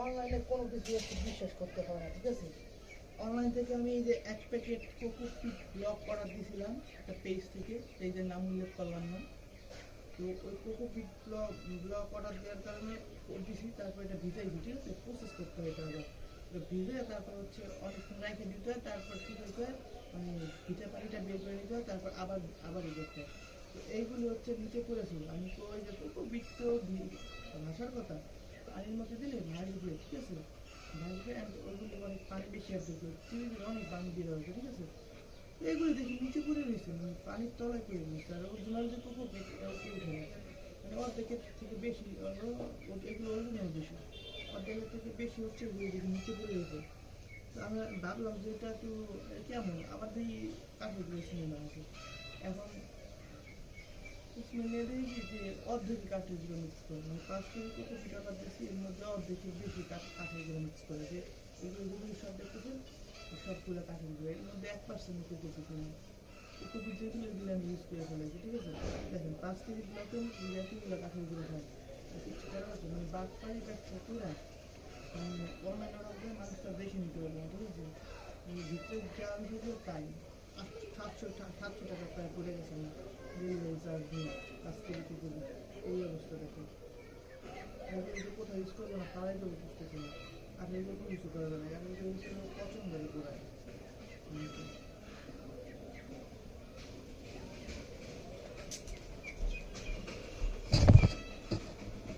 অনলাইনে কোনো কিছু একটু বিশ্বাস করতে হবে না, ঠিক আছে? অনলাইন থেকে আমি এই যে 1 প্যাকেট কোকোপিট ব্লক অর্ডার দিয়েছিলাম একটা পেজ থেকে, পেজের নাম উল্লেখ করলাম না। তো ওই কোকোপিট ব্লক অর্ডার দেওয়ার কারণে দিছি, তারপর এটা ভিজাইছি, ঠিক আছে? প্রসেস করতে হয় এটা আবার, ভিজে তারপর হচ্ছে অনেকক্ষণ রেখে দিতে হয়, তারপর কি করতে হয় মানে ভিজা পানিটা বের করে নিতে হয়, তারপর আবার আবার ই করতে হয়। তো এইগুলো হচ্ছে নিচে পড়েছিল, আমি তো ওই যে কোকোপিট তো ভাসার কথা, পানির মধ্যে দিলে ভাসবে, ঠিক আছে? ভাসবে, অ্যান্ড ওইগুলো অনেক পানি বেশি আসবে, চিনিগুলো অনেক পানি বের হবে, ঠিক আছে? তো এগুলো দেখি নিচে পড়ে রয়েছে, মানে পানির তলায় পড়ে রয়েছে, আর অরিজিনাল যে কোকোপিট উঠে না, মানে অর্ধেকের থেকে বেশি এগুলো অরিজিনাল বেশি, অর্ধেকের থেকে বেশি হচ্ছে এগুলো দেখি নিচে পড়ে রয়েছে। তো আমি ভাবলাম যে এটা একটু কেমন, আবার দেখি কাঠের গুলো স্মেল আছে। এখন স্মেল দেখি যে অর্ধেক কাঠের গুলো মিক্স করে, মানে 5 কেজি কোকোপিট অর্ডার দিয়েছি, এর মধ্যে অর্ধেকের বেশি কাঠের গুলো মিক্স করে, যে এগুলো যেগুলো সব দেখতেছেন সবগুলো কাঠের গুলো, এর মধ্যে 1% কোকোপিট নেই। কোকোপিট যেগুলো এগুলো আমি ইউজ করে ফেলেছি, ঠিক আছে? দেখেন 5 কেজি ব্লকে এতগুলো কাঠের গুলো হয়, কিছু করার আছে মানে বাদ পাই ব্যবসা করে অনলাইন অর্ডার করে মানুষটা বেশি নিতে পারবে না, ঠিক আছে? ভিতরে যা বিষয় তাই 700 টাকা প্রায় পড়ে গেছে না ডেলিভারি চার্জ নিয়ে, 5 কেজি কোকোপিট। এই অবস্থা দেখে যে কোথাও ইউজ করবো না, তারাই তো বুঝতেছে না। আর এগুলো কোনো কিছু করবে না, আর এগুলো পছন্দ করে